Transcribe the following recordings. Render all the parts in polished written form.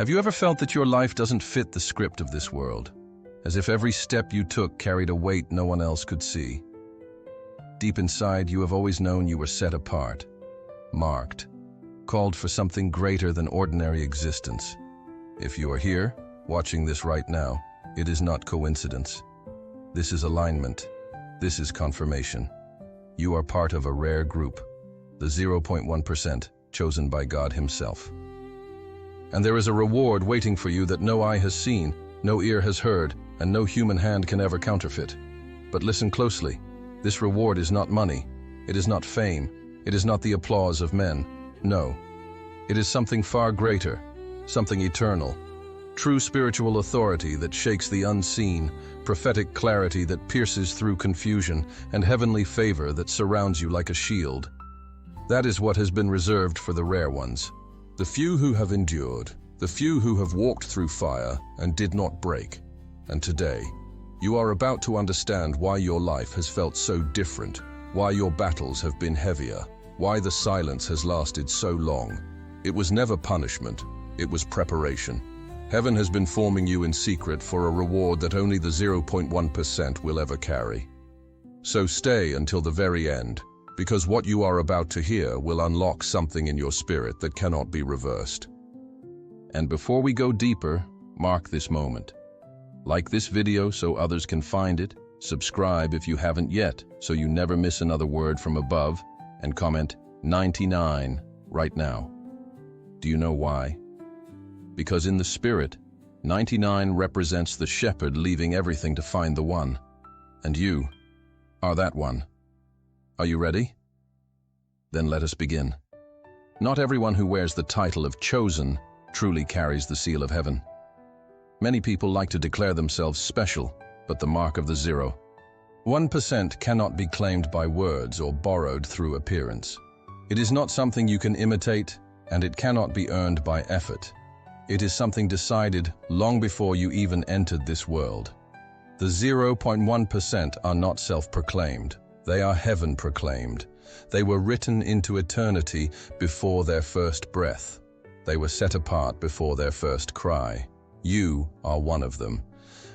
Have you ever felt that your life doesn't fit the script of this world? As if every step you took carried a weight no one else could see? Deep inside, you have always known you were set apart, marked, called for something greater than ordinary existence. If you are here, watching this right now, it is not coincidence. This is alignment. This is confirmation. You are part of a rare group, the 0.1%, chosen by God Himself. And there is a reward waiting for you that no eye has seen, no ear has heard, and no human hand can ever counterfeit. But listen closely. This reward is not money. It is not fame. It is not the applause of men. No. It is something far greater, something eternal. True spiritual authority that shakes the unseen, prophetic clarity that pierces through confusion, and heavenly favor that surrounds you like a shield. That is what has been reserved for the rare ones. The few who have endured, the few who have walked through fire and did not break. And today, you are about to understand why your life has felt so different, why your battles have been heavier, why the silence has lasted so long. It was never punishment, it was preparation. Heaven has been forming you in secret for a reward that only the 0.1% will ever carry. So stay until the very end, because what you are about to hear will unlock something in your spirit that cannot be reversed. And before we go deeper, mark this moment. Like this video so others can find it, subscribe if you haven't yet so you never miss another word from above, and comment 99 right now. Do you know why? Because in the spirit, 99 represents the shepherd leaving everything to find the one. And you are that one. Are you ready? Then let us begin. Not everyone who wears the title of chosen truly carries the seal of heaven. Many people like to declare themselves special, but the mark of the 0.1% cannot be claimed by words or borrowed through appearance. It is not something you can imitate, and it cannot be earned by effort. It is something decided long before you even entered this world. The 0.1% are not self-proclaimed. They are heaven-proclaimed. They were written into eternity before their first breath. They were set apart before their first cry. You are one of them,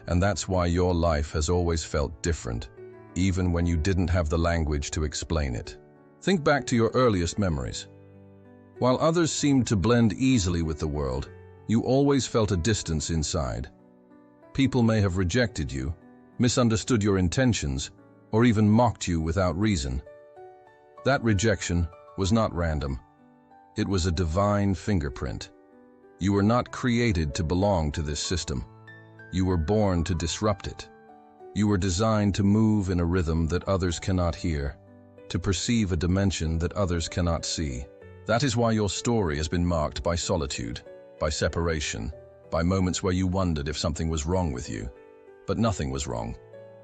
and that's why your life has always felt different, even when you didn't have the language to explain it. Think back to your earliest memories. While others seemed to blend easily with the world, you always felt a distance inside. People may have rejected you, misunderstood your intentions, or even mocked you without reason. That rejection was not random. It was a divine fingerprint. You were not created to belong to this system. You were born to disrupt it. You were designed to move in a rhythm that others cannot hear, to perceive a dimension that others cannot see. That is why your story has been marked by solitude, by separation, by moments where you wondered if something was wrong with you. But nothing was wrong.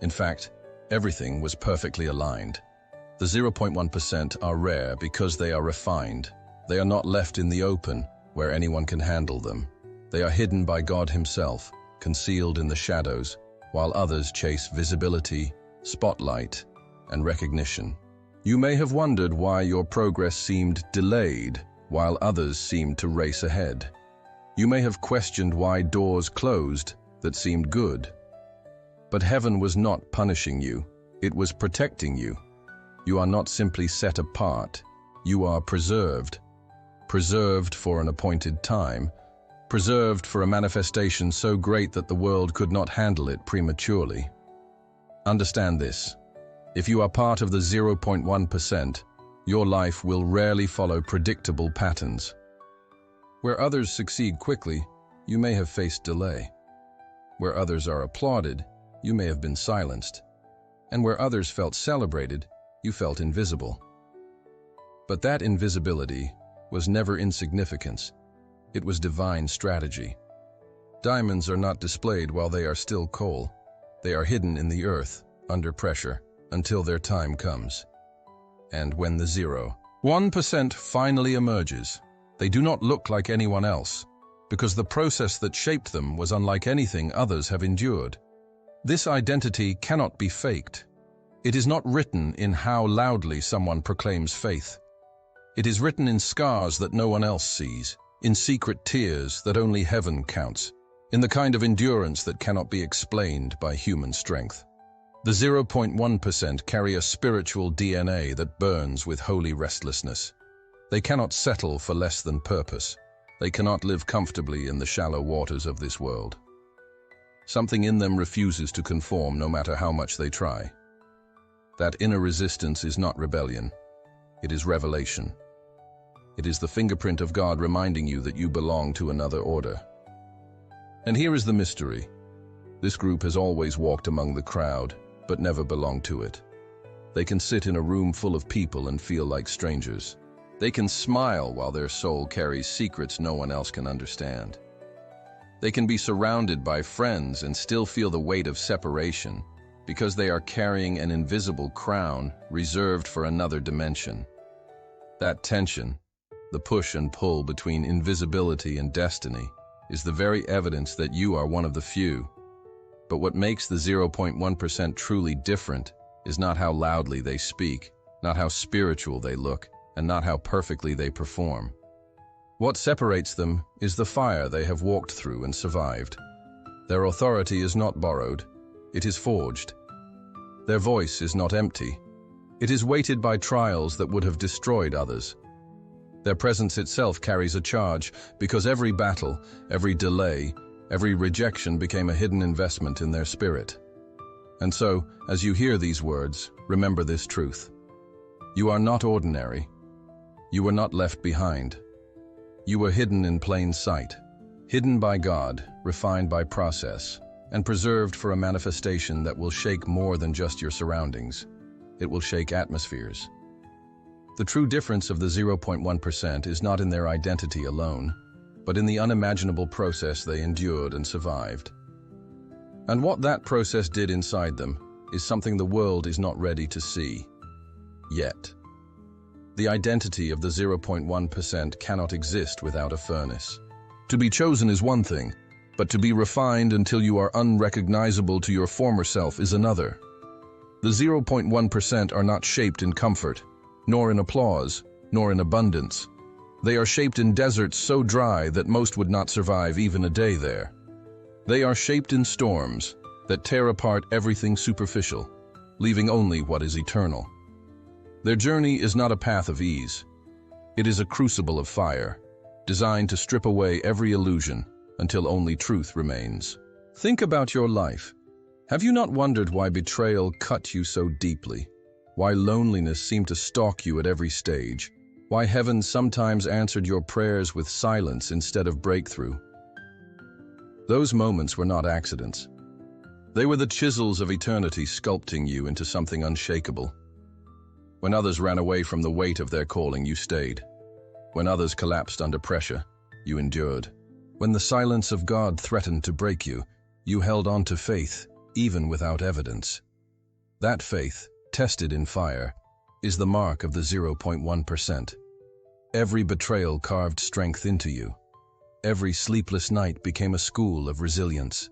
In fact, everything was perfectly aligned. The 0.1% are rare because they are refined. They are not left in the open, where anyone can handle them. They are hidden by God Himself, concealed in the shadows, while others chase visibility, spotlight, and recognition. You may have wondered why your progress seemed delayed, while others seemed to race ahead. You may have questioned why doors closed that seemed good. But heaven was not punishing you, it was protecting you. You are not simply set apart, you are preserved. Preserved for an appointed time, preserved for a manifestation so great that the world could not handle it prematurely. Understand this. If you are part of the 0.1%, your life will rarely follow predictable patterns. Where others succeed quickly, you may have faced delay. Where others are applauded, you may have been silenced. And where others felt celebrated, you felt invisible. But that invisibility was never insignificance. It was divine strategy. Diamonds are not displayed while they are still coal. They are hidden in the earth, under pressure, until their time comes. And when the 0.1% finally emerges, they do not look like anyone else, because the process that shaped them was unlike anything others have endured. This identity cannot be faked. It is not written in how loudly someone proclaims faith. It is written in scars that no one else sees, in secret tears that only heaven counts, in the kind of endurance that cannot be explained by human strength. The 0.1% carry a spiritual DNA that burns with holy restlessness. They cannot settle for less than purpose. They cannot live comfortably in the shallow waters of this world. Something in them refuses to conform no matter how much they try. That inner resistance is not rebellion. It is revelation. It is the fingerprint of God reminding you that you belong to another order. And here is the mystery. This group has always walked among the crowd, but never belonged to it. They can sit in a room full of people and feel like strangers. They can smile while their soul carries secrets no one else can understand. They can be surrounded by friends and still feel the weight of separation because they are carrying an invisible crown reserved for another dimension. That tension, the push and pull between invisibility and destiny, is the very evidence that you are one of the few. But what makes the 0.1% truly different is not how loudly they speak, not how spiritual they look, and not how perfectly they perform. What separates them is the fire they have walked through and survived. Their authority is not borrowed, it is forged. Their voice is not empty. It is weighted by trials that would have destroyed others. Their presence itself carries a charge because every battle, every delay, every rejection became a hidden investment in their spirit. And so, as you hear these words, remember this truth. You are not ordinary. You were not left behind. You were hidden in plain sight, hidden by God, refined by process, and preserved for a manifestation that will shake more than just your surroundings. It will shake atmospheres. The true difference of the 0.1% is not in their identity alone, but in the unimaginable process they endured and survived. And what that process did inside them is something the world is not ready to see yet. The identity of the 0.1% cannot exist without a furnace. To be chosen is one thing, but to be refined until you are unrecognizable to your former self is another. The 0.1% are not shaped in comfort, nor in applause, nor in abundance. They are shaped in deserts so dry that most would not survive even a day there. They are shaped in storms that tear apart everything superficial, leaving only what is eternal. Their journey is not a path of ease. It is a crucible of fire, designed to strip away every illusion until only truth remains. Think about your life. Have you not wondered why betrayal cut you so deeply? Why loneliness seemed to stalk you at every stage? Why heaven sometimes answered your prayers with silence instead of breakthrough? Those moments were not accidents. They were the chisels of eternity sculpting you into something unshakable. When others ran away from the weight of their calling, you stayed. When others collapsed under pressure, you endured. When the silence of God threatened to break you, you held on to faith, even without evidence. That faith, tested in fire, is the mark of the 0.1%. Every betrayal carved strength into you. Every sleepless night became a school of resilience.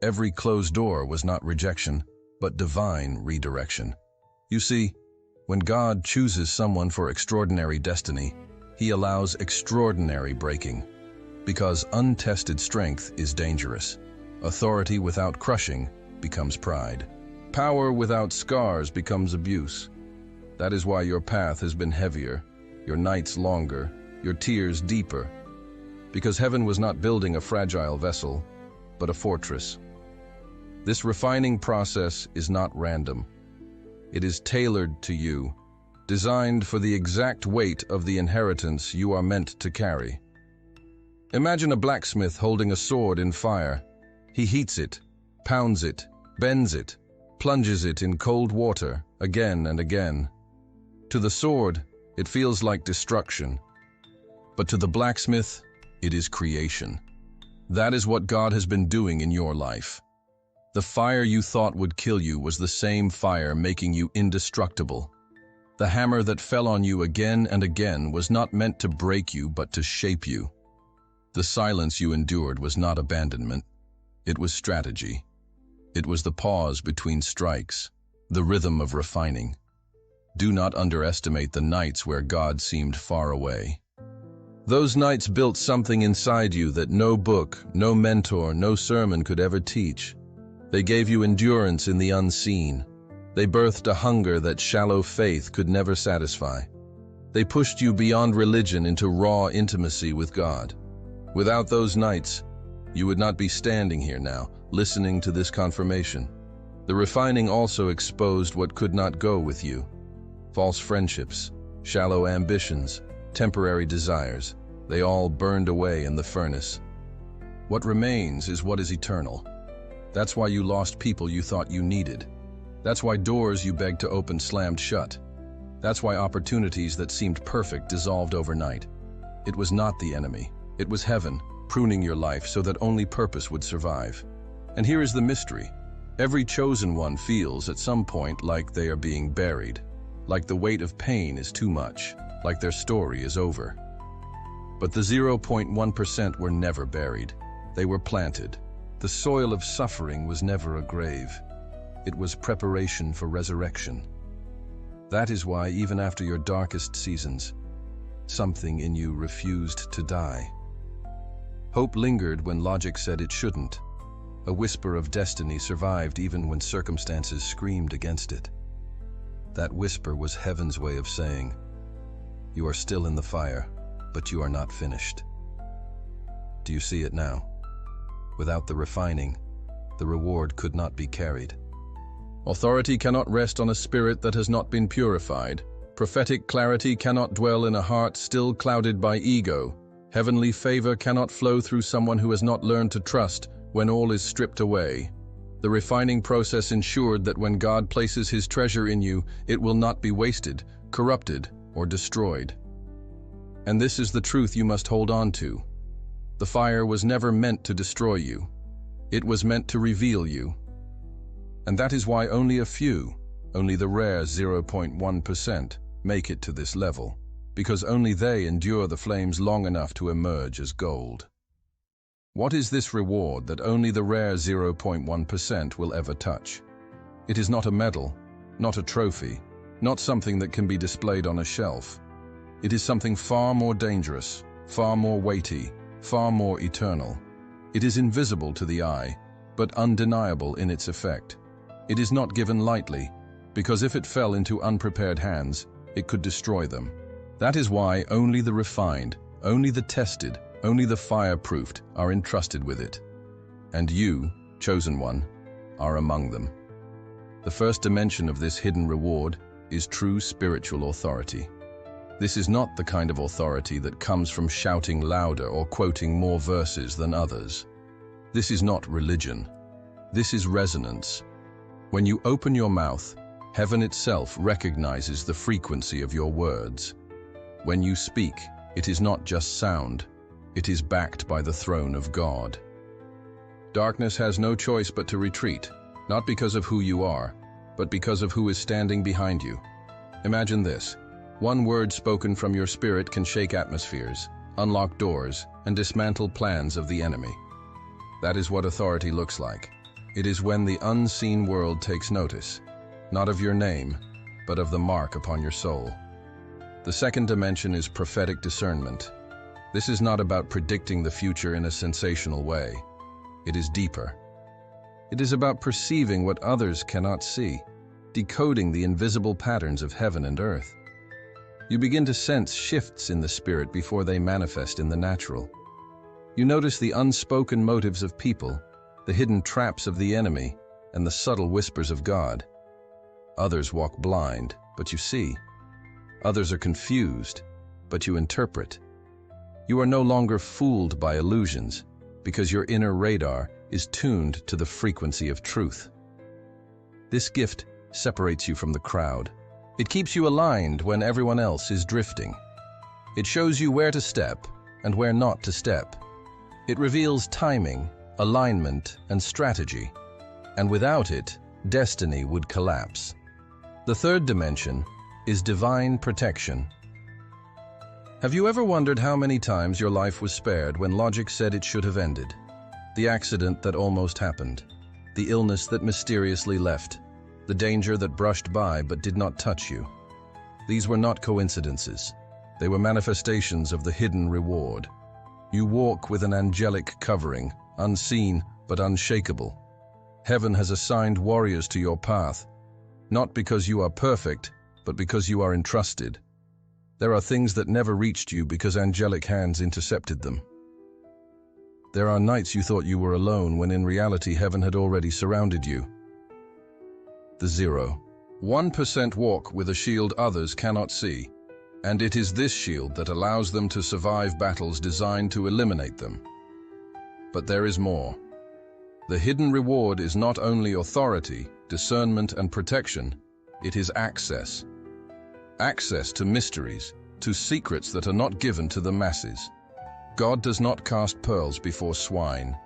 Every closed door was not rejection, but divine redirection. You see, when God chooses someone for extraordinary destiny, He allows extraordinary breaking. Because untested strength is dangerous. Authority without crushing becomes pride. Power without scars becomes abuse. That is why your path has been heavier, your nights longer, your tears deeper. Because heaven was not building a fragile vessel, but a fortress. This refining process is not random. It is tailored to you, designed for the exact weight of the inheritance you are meant to carry. Imagine a blacksmith holding a sword in fire. He heats it, pounds it, bends it, plunges it in cold water again and again. To the sword, it feels like destruction. But to the blacksmith, it is creation. That is what God has been doing in your life. The fire you thought would kill you was the same fire making you indestructible. The hammer that fell on you again and again was not meant to break you but to shape you. The silence you endured was not abandonment. It was strategy. It was the pause between strikes, the rhythm of refining. Do not underestimate the nights where God seemed far away. Those nights built something inside you that no book, no mentor, no sermon could ever teach. They gave you endurance in the unseen. They birthed a hunger that shallow faith could never satisfy. They pushed you beyond religion into raw intimacy with God. Without those nights, you would not be standing here now, listening to this confirmation. The refining also exposed what could not go with you. False friendships, shallow ambitions, temporary desires, they all burned away in the furnace. What remains is what is eternal. That's why you lost people you thought you needed. That's why doors you begged to open slammed shut. That's why opportunities that seemed perfect dissolved overnight. It was not the enemy. It was heaven, pruning your life so that only purpose would survive. And here is the mystery. Every chosen one feels at some point like they are being buried, like the weight of pain is too much, like their story is over. But the 0.1% were never buried. They were planted. The soil of suffering was never a grave. It was preparation for resurrection. That is why, even after your darkest seasons, something in you refused to die. Hope lingered when logic said it shouldn't. A whisper of destiny survived even when circumstances screamed against it. That whisper was heaven's way of saying, "You are still in the fire, but you are not finished." Do you see it now? Without the refining, the reward could not be carried. Authority cannot rest on a spirit that has not been purified. Prophetic clarity cannot dwell in a heart still clouded by ego. Heavenly favor cannot flow through someone who has not learned to trust when all is stripped away. The refining process ensured that when God places His treasure in you, it will not be wasted, corrupted, or destroyed. And this is the truth you must hold on to. The fire was never meant to destroy you. It was meant to reveal you. And that is why only a few, only the rare 0.1%, make it to this level, because only they endure the flames long enough to emerge as gold. What is this reward that only the rare 0.1% will ever touch? It is not a medal, not a trophy, not something that can be displayed on a shelf. It is something far more dangerous, far more weighty, far more eternal. It is invisible to the eye, but undeniable in its effect. It is not given lightly, because if it fell into unprepared hands, it could destroy them. That is why only the refined, only the tested, only the fireproofed are entrusted with it. And you, chosen one, are among them. The first dimension of this hidden reward is true spiritual authority. This is not the kind of authority that comes from shouting louder or quoting more verses than others. This is not religion. This is resonance. When you open your mouth, heaven itself recognizes the frequency of your words. When you speak, it is not just sound. It is backed by the throne of God. Darkness has no choice but to retreat, not because of who you are, but because of who is standing behind you. Imagine this. One word spoken from your spirit can shake atmospheres, unlock doors, and dismantle plans of the enemy. That is what authority looks like. It is when the unseen world takes notice, not of your name, but of the mark upon your soul. The second dimension is prophetic discernment. This is not about predicting the future in a sensational way. It is deeper. It is about perceiving what others cannot see, decoding the invisible patterns of heaven and earth. You begin to sense shifts in the spirit before they manifest in the natural. You notice the unspoken motives of people, the hidden traps of the enemy, and the subtle whispers of God. Others walk blind, but you see. Others are confused, but you interpret. You are no longer fooled by illusions, because your inner radar is tuned to the frequency of truth. This gift separates you from the crowd. It keeps you aligned when everyone else is drifting. It shows you where to step and where not to step. It reveals timing, alignment, and strategy. And without it, destiny would collapse. The third dimension is divine protection. Have you ever wondered how many times your life was spared when logic said it should have ended? The accident that almost happened, the illness that mysteriously left, the danger that brushed by but did not touch you. These were not coincidences. They were manifestations of the hidden reward. You walk with an angelic covering, unseen but unshakable. Heaven has assigned warriors to your path, not because you are perfect, but because you are entrusted. There are things that never reached you because angelic hands intercepted them. There are nights you thought you were alone when in reality heaven had already surrounded you. The 0.1% walk with a shield others cannot see, and it is this shield that allows them to survive battles designed to eliminate them. But there is more. The hidden reward is not only authority, discernment, and protection, it is access. Access to mysteries, to secrets that are not given to the masses. God does not cast pearls before swine.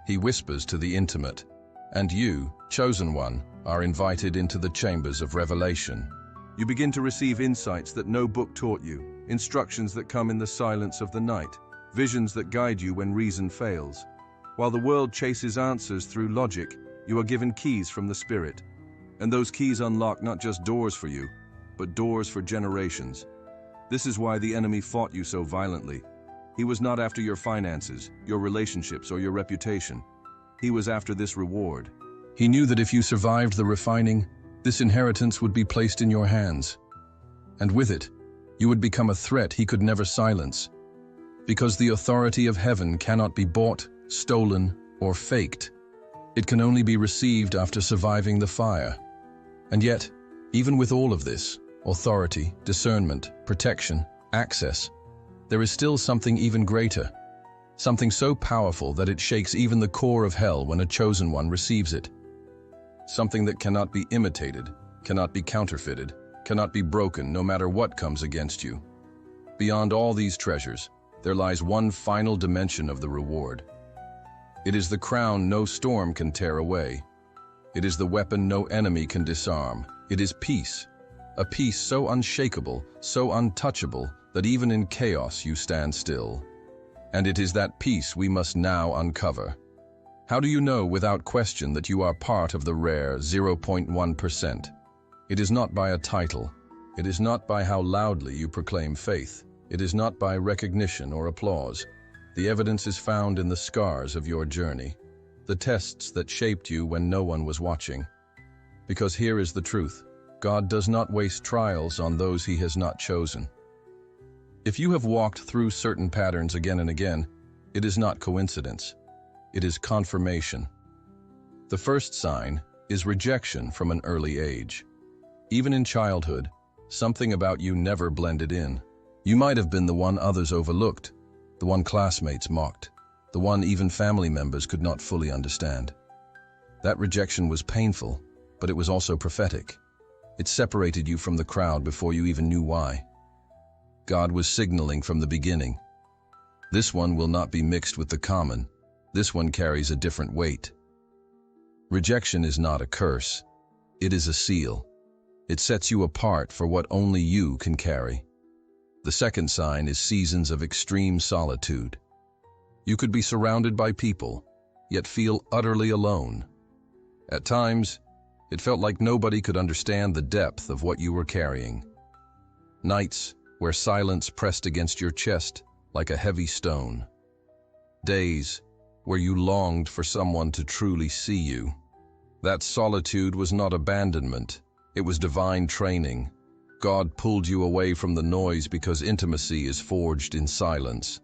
He whispers to the intimate. And you, chosen one, are invited into the chambers of revelation. You begin to receive insights that no book taught you, instructions that come in the silence of the night, visions that guide you when reason fails. While the world chases answers through logic, you are given keys from the Spirit. And those keys unlock not just doors for you, but doors for generations. This is why the enemy fought you so violently. He was not after your finances, your relationships, or your reputation. He was after this reward. He knew that if you survived the refining, this inheritance would be placed in your hands. And with it, you would become a threat he could never silence. Because the authority of heaven cannot be bought, stolen, or faked. It can only be received after surviving the fire. And yet, even with all of this, authority, discernment, protection, access, there is still something even greater. Something so powerful that it shakes even the core of hell when a chosen one receives it. Something that cannot be imitated, cannot be counterfeited, cannot be broken no matter what comes against you. Beyond all these treasures, there lies one final dimension of the reward. It is the crown no storm can tear away. It is the weapon no enemy can disarm. It is peace. A peace so unshakable, so untouchable, that even in chaos you stand still. And it is that peace we must now uncover. How do you know without question that you are part of the rare 0.1%? It is not by a title. It is not by how loudly you proclaim faith. It is not by recognition or applause. The evidence is found in the scars of your journey, the tests that shaped you when no one was watching. Because here is the truth. God does not waste trials on those he has not chosen. If you have walked through certain patterns again and again, it is not coincidence. It is confirmation. The first sign is rejection from an early age. Even in childhood, something about you never blended in. You might have been the one others overlooked, the one classmates mocked, the one even family members could not fully understand. That rejection was painful, but it was also prophetic. It separated you from the crowd before you even knew why. God was signaling from the beginning. This one will not be mixed with the common. This one carries a different weight. Rejection is not a curse. It is a seal. It sets you apart for what only you can carry. The second sign is seasons of extreme solitude. You could be surrounded by people, yet feel utterly alone. At times, it felt like nobody could understand the depth of what you were carrying. Nights where silence pressed against your chest like a heavy stone. Days where you longed for someone to truly see you. That solitude was not abandonment, it was divine training. God pulled you away from the noise because intimacy is forged in silence.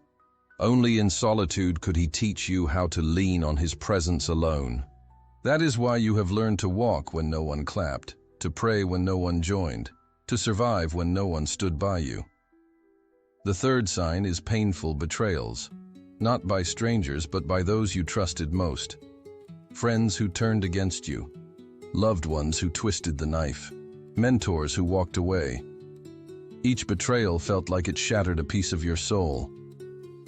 Only in solitude could he teach you how to lean on his presence alone. That is why you have learned to walk when no one clapped, to pray when no one joined, to survive when no one stood by you. The third sign is painful betrayals, not by strangers but by those you trusted most. Friends who turned against you, loved ones who twisted the knife, mentors who walked away. Each betrayal felt like it shattered a piece of your soul.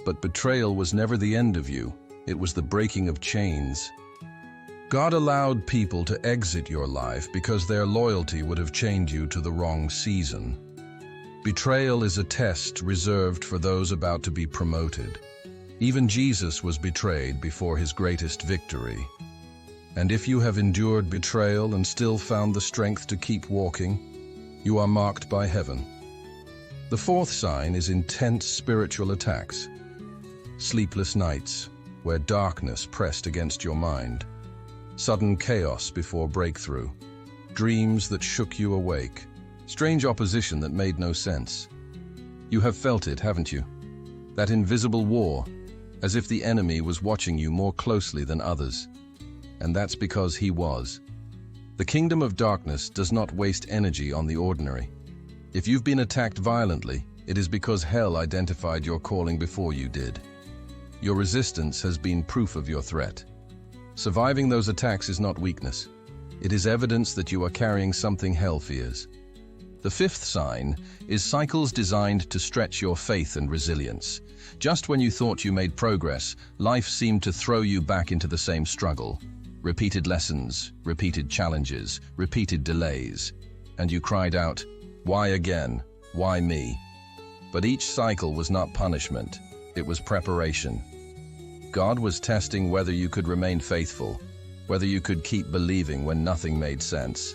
But betrayal was never the end of you, it was the breaking of chains. God allowed people to exit your life because their loyalty would have chained you to the wrong season. Betrayal is a test reserved for those about to be promoted. Even Jesus was betrayed before his greatest victory. And if you have endured betrayal and still found the strength to keep walking, you are marked by heaven. The fourth sign is intense spiritual attacks. Sleepless nights, where darkness pressed against your mind. Sudden chaos before breakthrough. Dreams that shook you awake. Strange opposition that made no sense. You have felt it, haven't you? That invisible war, as if the enemy was watching you more closely than others. And that's because he was. The kingdom of darkness does not waste energy on the ordinary. If you've been attacked violently, it is because hell identified your calling before you did. Your resistance has been proof of your threat. Surviving those attacks is not weakness. It is evidence that you are carrying something hell fears. The fifth sign is cycles designed to stretch your faith and resilience. Just when you thought you made progress, life seemed to throw you back into the same struggle. Repeated lessons, repeated challenges, repeated delays. And you cried out, "Why again? Why me?" But each cycle was not punishment. It was preparation. God was testing whether you could remain faithful, whether you could keep believing when nothing made sense.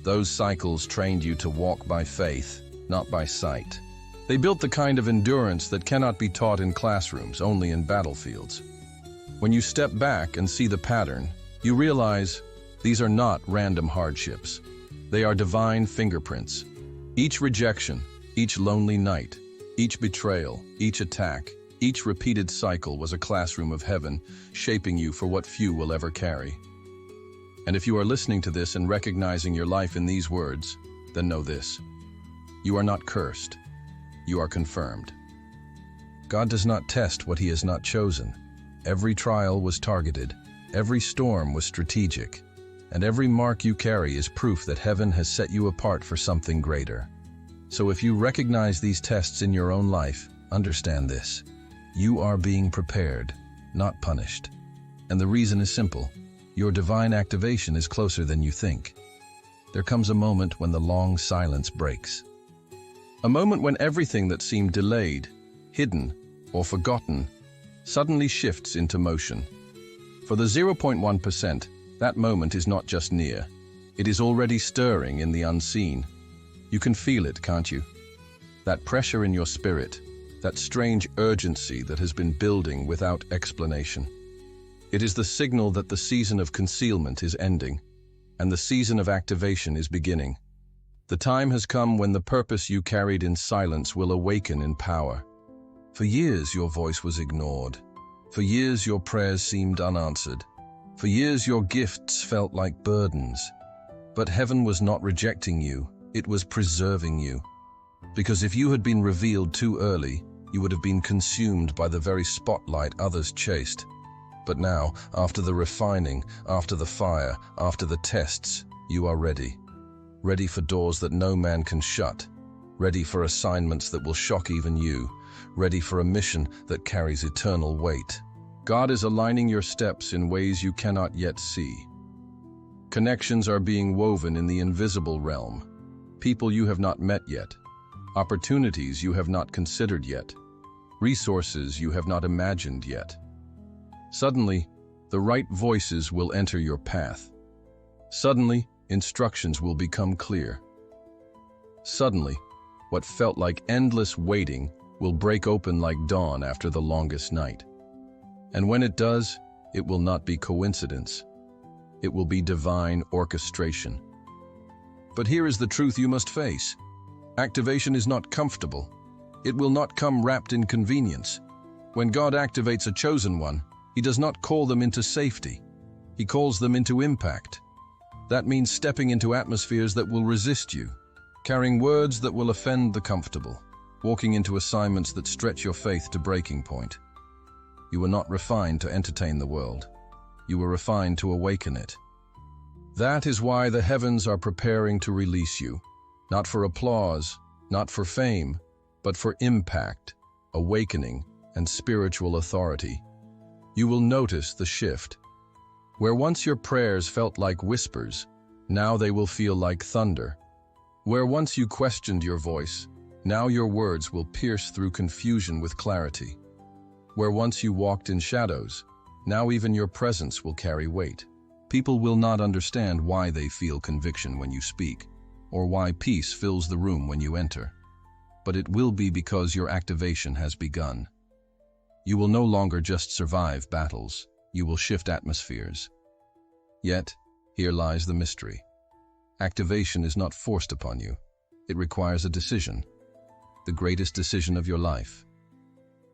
Those cycles trained you to walk by faith, not by sight. They built the kind of endurance that cannot be taught in classrooms, only in battlefields. When you step back and see the pattern, you realize these are not random hardships. They are divine fingerprints. Each rejection, each lonely night, each betrayal, each attack, each repeated cycle was a classroom of heaven, shaping you for what few will ever carry. And if you are listening to this and recognizing your life in these words, then know this: you are not cursed. You are confirmed. God does not test what he has not chosen. Every trial was targeted, every storm was strategic, and every mark you carry is proof that heaven has set you apart for something greater. So if you recognize these tests in your own life, understand this: you are being prepared, not punished. And the reason is simple: your divine activation is closer than you think. There comes a moment when the long silence breaks. A moment when everything that seemed delayed, hidden, or forgotten suddenly shifts into motion. For the 0.1%, that moment is not just near. It is already stirring in the unseen. You can feel it, can't you? That pressure in your spirit, that strange urgency that has been building without explanation. It is the signal that the season of concealment is ending, and the season of activation is beginning. The time has come when the purpose you carried in silence will awaken in power. For years your voice was ignored. For years your prayers seemed unanswered. For years your gifts felt like burdens. But heaven was not rejecting you, it was preserving you. Because if you had been revealed too early, you would have been consumed by the very spotlight others chased. But now, after the refining, after the fire, after the tests, you are ready. Ready for doors that no man can shut. Ready for assignments that will shock even you. Ready for a mission that carries eternal weight. God is aligning your steps in ways you cannot yet see. Connections are being woven in the invisible realm. People you have not met yet. Opportunities you have not considered yet. Resources you have not imagined yet. Suddenly, the right voices will enter your path. Suddenly, instructions will become clear. Suddenly, what felt like endless waiting will break open like dawn after the longest night. And when it does, it will not be coincidence. It will be divine orchestration. But here is the truth you must face. Activation is not comfortable. It will not come wrapped in convenience. When God activates a chosen one, he does not call them into safety. He calls them into impact. That means stepping into atmospheres that will resist you, carrying words that will offend the comfortable, walking into assignments that stretch your faith to breaking point. You were not refined to entertain the world. You were refined to awaken it. That is why the heavens are preparing to release you, not for applause, not for fame, but for impact, awakening, and spiritual authority. You will notice the shift. Where once your prayers felt like whispers, now they will feel like thunder. Where once you questioned your voice, now your words will pierce through confusion with clarity. Where once you walked in shadows, now even your presence will carry weight. People will not understand why they feel conviction when you speak, or why peace fills the room when you enter. but it will be because your activation has begun. You will no longer just survive battles, you will shift atmospheres. Yet, here lies the mystery. Activation is not forced upon you. It requires a decision, the greatest decision of your life.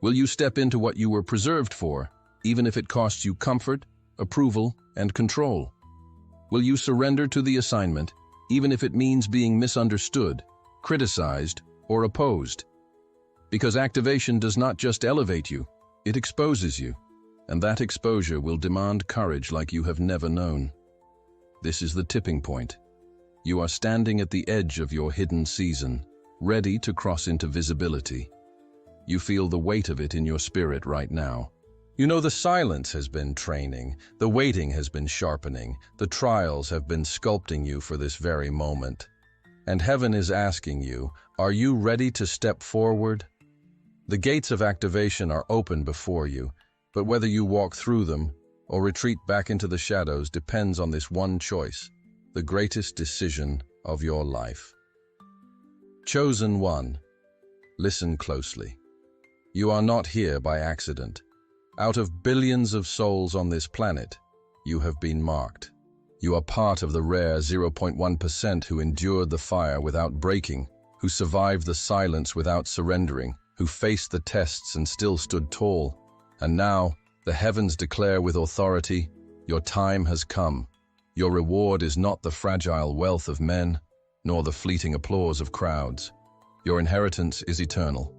Will you step into what you were preserved for, even if it costs you comfort, approval, and control? Will you surrender to the assignment, even if it means being misunderstood, criticized, or opposed? Because activation does not just elevate you, it exposes you, and that exposure will demand courage like you have never known. This is the tipping point. You are standing at the edge of your hidden season, ready to cross into visibility. You feel the weight of it in your spirit right now. You know the silence has been training, the waiting has been sharpening, the trials have been sculpting you for this very moment. And heaven is asking you, are you ready to step forward? The gates of activation are open before you, but whether you walk through them or retreat back into the shadows depends on this one choice, the greatest decision of your life. Chosen one. Listen closely. You are not here by accident. Out of billions of souls on this planet, you have been marked. You are part of the rare 0.1% who endured the fire without breaking, who survived the silence without surrendering, who faced the tests and still stood tall. And now, the heavens declare with authority, your time has come. Your reward is not the fragile wealth of men, nor the fleeting applause of crowds. Your inheritance is eternal.